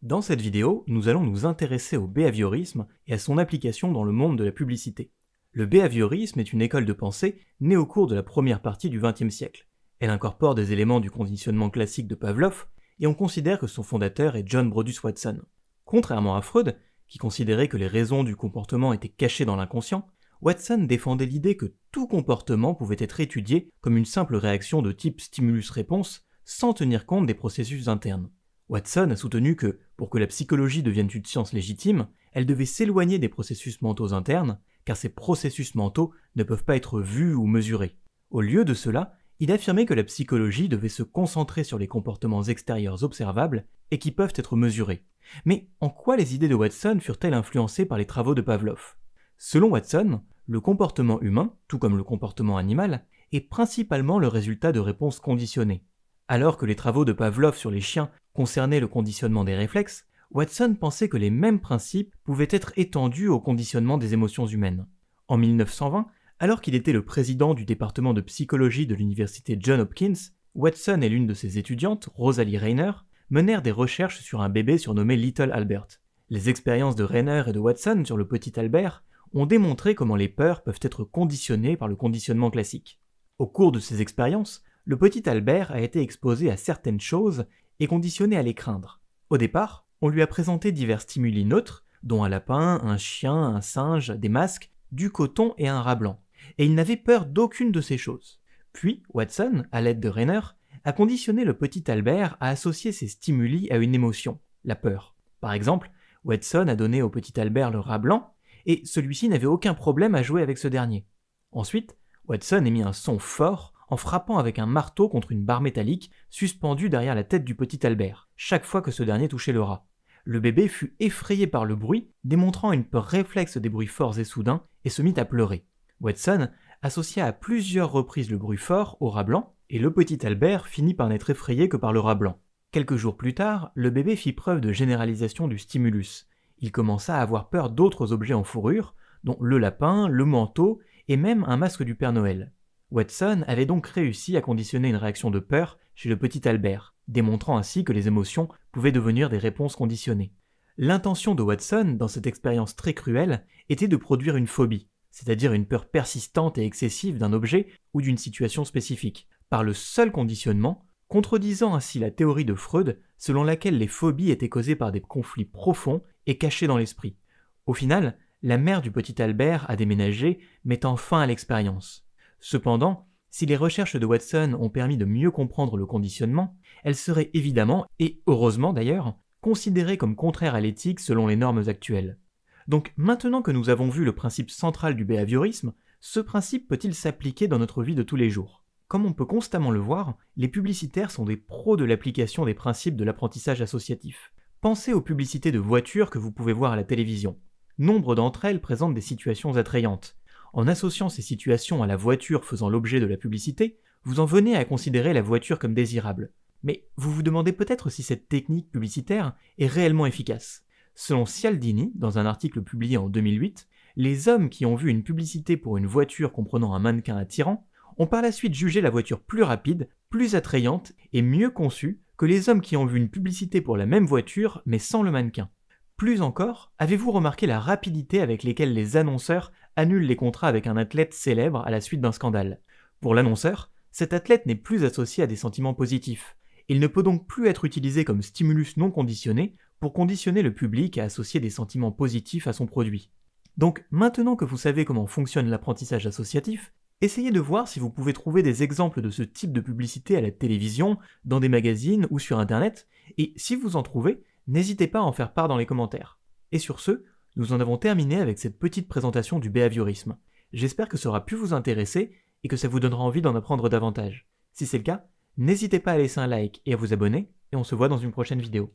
Dans cette vidéo, nous allons nous intéresser au behaviorisme et à son application dans le monde de la publicité. Le behaviorisme est une école de pensée née au cours de la première partie du XXe siècle. Elle incorpore des éléments du conditionnement classique de Pavlov, et on considère que son fondateur est John Brodus Watson. Contrairement à Freud, qui considérait que les raisons du comportement étaient cachées dans l'inconscient, Watson défendait l'idée que tout comportement pouvait être étudié comme une simple réaction de type stimulus-réponse, sans tenir compte des processus internes. Watson a soutenu que, pour que la psychologie devienne une science légitime, elle devait s'éloigner des processus mentaux internes, car ces processus mentaux ne peuvent pas être vus ou mesurés. Au lieu de cela, il affirmait que la psychologie devait se concentrer sur les comportements extérieurs observables et qui peuvent être mesurés. Mais en quoi les idées de Watson furent-elles influencées par les travaux de Pavlov ? Selon Watson, le comportement humain, tout comme le comportement animal, est principalement le résultat de réponses conditionnées. Alors que les travaux de Pavlov sur les chiens concernaient le conditionnement des réflexes, Watson pensait que les mêmes principes pouvaient être étendus au conditionnement des émotions humaines. En 1920, alors qu'il était le président du département de psychologie de l'université Johns Hopkins, Watson et l'une de ses étudiantes, Rosalie Rayner, menèrent des recherches sur un bébé surnommé Little Albert. Les expériences de Rayner et de Watson sur le petit Albert ont démontré comment les peurs peuvent être conditionnées par le conditionnement classique. Au cours de ces expériences, le petit Albert a été exposé à certaines choses et conditionné à les craindre. Au départ, on lui a présenté divers stimuli neutres, dont un lapin, un chien, un singe, des masques, du coton et un rat blanc, et il n'avait peur d'aucune de ces choses. Puis, Watson, à l'aide de Rayner, a conditionné le petit Albert à associer ces stimuli à une émotion, la peur. Par exemple, Watson a donné au petit Albert le rat blanc, et celui-ci n'avait aucun problème à jouer avec ce dernier. Ensuite, Watson émit un son fort en frappant avec un marteau contre une barre métallique suspendue derrière la tête du petit Albert, chaque fois que ce dernier touchait le rat. Le bébé fut effrayé par le bruit, démontrant une peur réflexe des bruits forts et soudains, et se mit à pleurer. Watson associa à plusieurs reprises le bruit fort au rat blanc, et le petit Albert finit par n'être effrayé que par le rat blanc. Quelques jours plus tard, le bébé fit preuve de généralisation du stimulus. Il commença à avoir peur d'autres objets en fourrure, dont le lapin, le manteau et même un masque du Père Noël. Watson avait donc réussi à conditionner une réaction de peur chez le petit Albert, démontrant ainsi que les émotions pouvaient devenir des réponses conditionnées. L'intention de Watson, dans cette expérience très cruelle, était de produire une phobie, c'est-à-dire une peur persistante et excessive d'un objet ou d'une situation spécifique, par le seul conditionnement, contredisant ainsi la théorie de Freud selon laquelle les phobies étaient causées par des conflits profonds et cachés dans l'esprit. Au final, la mère du petit Albert a déménagé, mettant fin à l'expérience. Cependant, si les recherches de Watson ont permis de mieux comprendre le conditionnement, elles seraient évidemment, et heureusement d'ailleurs, considérées comme contraires à l'éthique selon les normes actuelles. Donc maintenant que nous avons vu le principe central du behaviorisme, ce principe peut-il s'appliquer dans notre vie de tous les jours ? Comme on peut constamment le voir, les publicitaires sont des pros de l'application des principes de l'apprentissage associatif. Pensez aux publicités de voitures que vous pouvez voir à la télévision. Nombre d'entre elles présentent des situations attrayantes. En associant ces situations à la voiture faisant l'objet de la publicité, vous en venez à considérer la voiture comme désirable. Mais vous vous demandez peut-être si cette technique publicitaire est réellement efficace. Selon Cialdini, dans un article publié en 2008, les hommes qui ont vu une publicité pour une voiture comprenant un mannequin attirant ont par la suite jugé la voiture plus rapide, plus attrayante et mieux conçue que les hommes qui ont vu une publicité pour la même voiture mais sans le mannequin. Plus encore, avez-vous remarqué la rapidité avec laquelle les annonceurs annulent les contrats avec un athlète célèbre à la suite d'un scandale ? Pour l'annonceur, cet athlète n'est plus associé à des sentiments positifs. Il ne peut donc plus être utilisé comme stimulus non conditionné pour conditionner le public à associer des sentiments positifs à son produit. Donc maintenant que vous savez comment fonctionne l'apprentissage associatif, essayez de voir si vous pouvez trouver des exemples de ce type de publicité à la télévision, dans des magazines ou sur Internet, et si vous en trouvez, n'hésitez pas à en faire part dans les commentaires. Et sur ce, nous en avons terminé avec cette petite présentation du behaviorisme. J'espère que ça aura pu vous intéresser et que ça vous donnera envie d'en apprendre davantage. Si c'est le cas, n'hésitez pas à laisser un like et à vous abonner, et on se voit dans une prochaine vidéo.